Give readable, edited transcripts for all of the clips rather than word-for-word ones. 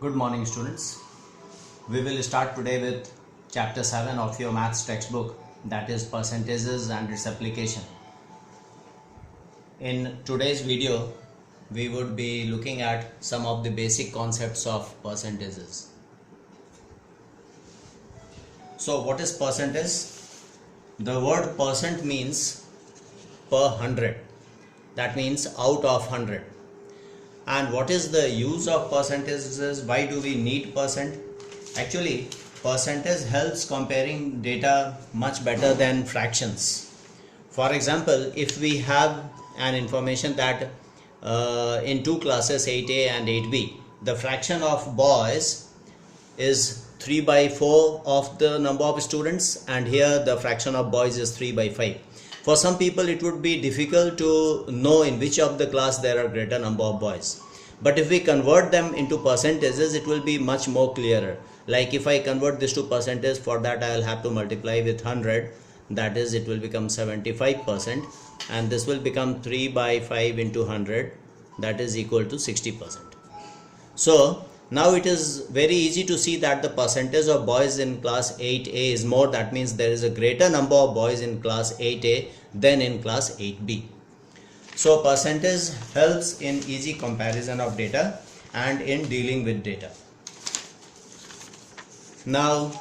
Good morning, students. We will start today with chapter 7 of your maths textbook, that is percentages and its application. In today's video, we would be looking at some of the basic concepts of percentages. So what is percentage? The word percent means per 100. That means out of 100. And what is the use of percentages? Why do we need percent? Actually, percentage helps comparing data much better than fractions. For example, if we have an information that in two classes 8A and 8B, the fraction of boys is 3 by 4 of the number of students, and here the fraction of boys is 3 by 5. For some people it would be difficult to know in which of the class there are greater number of boys. But if we convert them into percentages, it will be much more clearer. Like if I convert this to percentage, for that I will have to multiply with 100. That is, it will become 75%. And this will become 3 by 5 into 100. That is equal to 60%. So now it is very easy to see that the percentage of boys in class 8A is more. That means there is a greater number of boys in class 8A than in class 8B. So percentage helps in easy comparison of data and in dealing with data. Now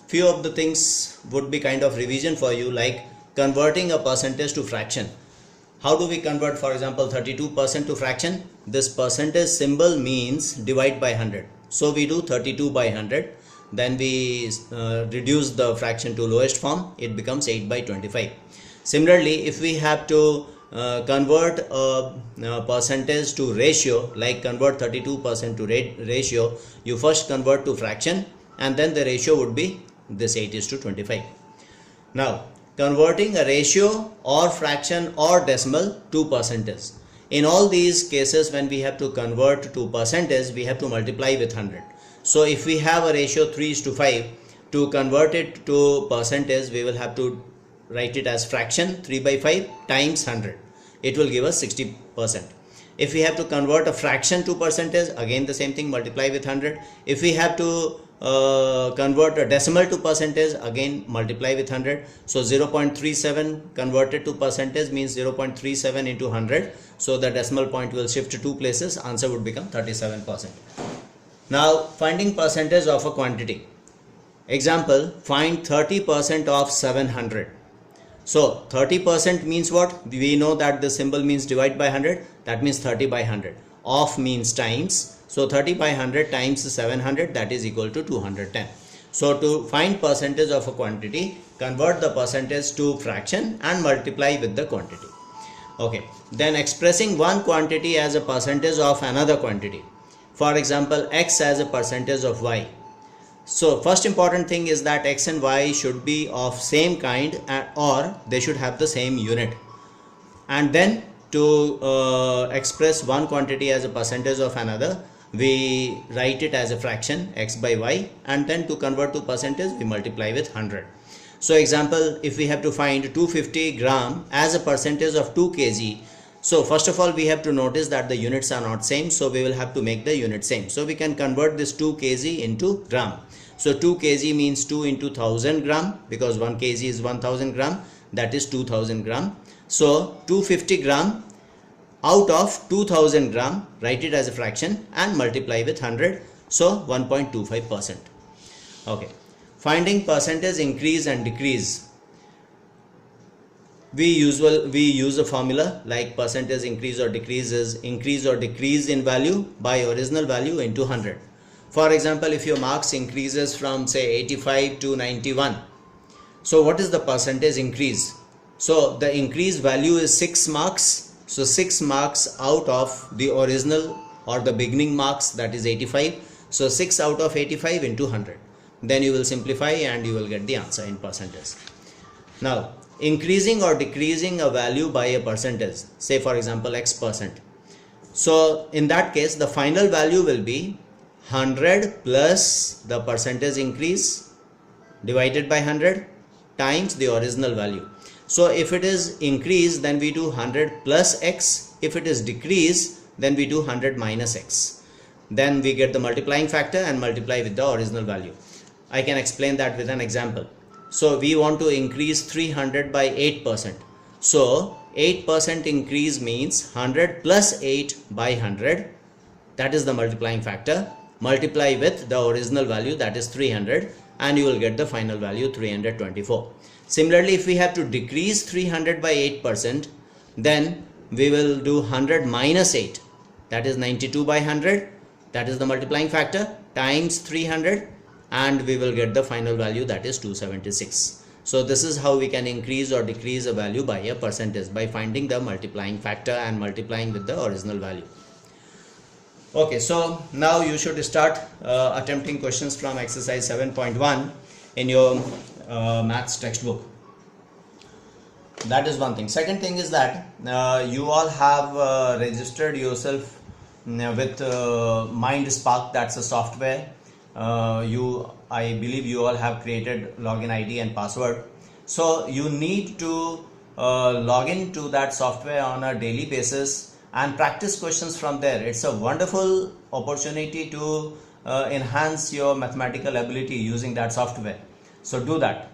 few of the things would be kind of revision for you, like converting a percentage to fraction. How do we convert, for example, 32% to fraction? This percentage symbol means divide by 100. So we do 32 by 100. Then we reduce the fraction to lowest form. It becomes 8 by 25. Similarly, if we have to convert a percentage to ratio, like convert 32% to ratio, you first convert to fraction and then the ratio would be this 8:25. Now, converting a ratio or fraction or decimal to percentage. In all these cases, when we have to convert to percentage, we have to multiply with 100. So if we have a ratio 3:5, to convert it to percentage, we will have to write it as fraction 3 by 5 times 100. It will give us 60%. If we have to convert a fraction to percentage, again the same thing, multiply with 100. If we have to convert a decimal to percentage, again multiply with 100. So 0.37 converted to percentage means 0.37 into 100. So the decimal point will shift to 2 places. Answer would become 37%. Now finding percentage of a quantity. Example, find 30% of 700. So 30% means what? We know that the symbol means divide by 100. That means 30 by 100. Of means times. So 30 by 100 times 700, that is equal to 210. So to find percentage of a quantity, convert the percentage to fraction and multiply with the quantity. Okay. Then expressing one quantity as a percentage of another quantity. For example, x as a percentage of y. So first important thing is that x and y should be of same kind or they should have the same unit. And then to express one quantity as a percentage of another, we write it as a fraction x by y, and then to convert to percentage we multiply with 100. So example, if we have to find 250 gram as a percentage of 2 kg, so first of all we have to notice that the units are not same, so we will have to make the unit same. So we can convert this 2 kg into gram. So 2 kg means 2 into 1000 gram, because 1 kg is 1000 gram, that is 2000 gram. So 250 gram out of 2000 gram, write it as a fraction and multiply with 100. So 1.25%. Okay. Finding percentage increase and decrease. We use a formula like percentage increase or decrease is increase or decrease in value by original value into 100. For example, if your marks increases from say 85 to 91, so what is the percentage increase? So the increase value is 6 marks. So 6 marks out of the original or the beginning marks, that is 85. So 6 out of 85 into 100. Then you will simplify and you will get the answer in percentage. Now increasing or decreasing a value by a percentage, say for example x%. So in that case the final value will be 100 plus the percentage increase divided by 100 times the original value. So if it is increase, then we do 100 plus x. If it is decrease, then we do 100 minus x. then we get the multiplying factor and multiply with the original value. I can explain that with an example. So we want to increase 300 by 8%. So 8% increase means 100 plus 8 by 100. That is the multiplying factor. Multiply with the original value, that is 300, and you will get the final value 324. Similarly, if we have to decrease 300 by 8%, then we will do 100 minus 8, that is 92 by 100, that is the multiplying factor, times 300, and we will get the final value, that is 276. So this is how we can increase or decrease a value by a percentage, by finding the multiplying factor and multiplying with the original value. Okay, so now you should start attempting questions from exercise 7.1 in your maths textbook. That is one thing. Second thing is that you all have registered yourself with MindSpark. That's a software. I believe you all have created login ID and password. So you need to log in to that software on a daily basis and practice questions from there. It's a wonderful opportunity to enhance your mathematical ability using that software. So do that.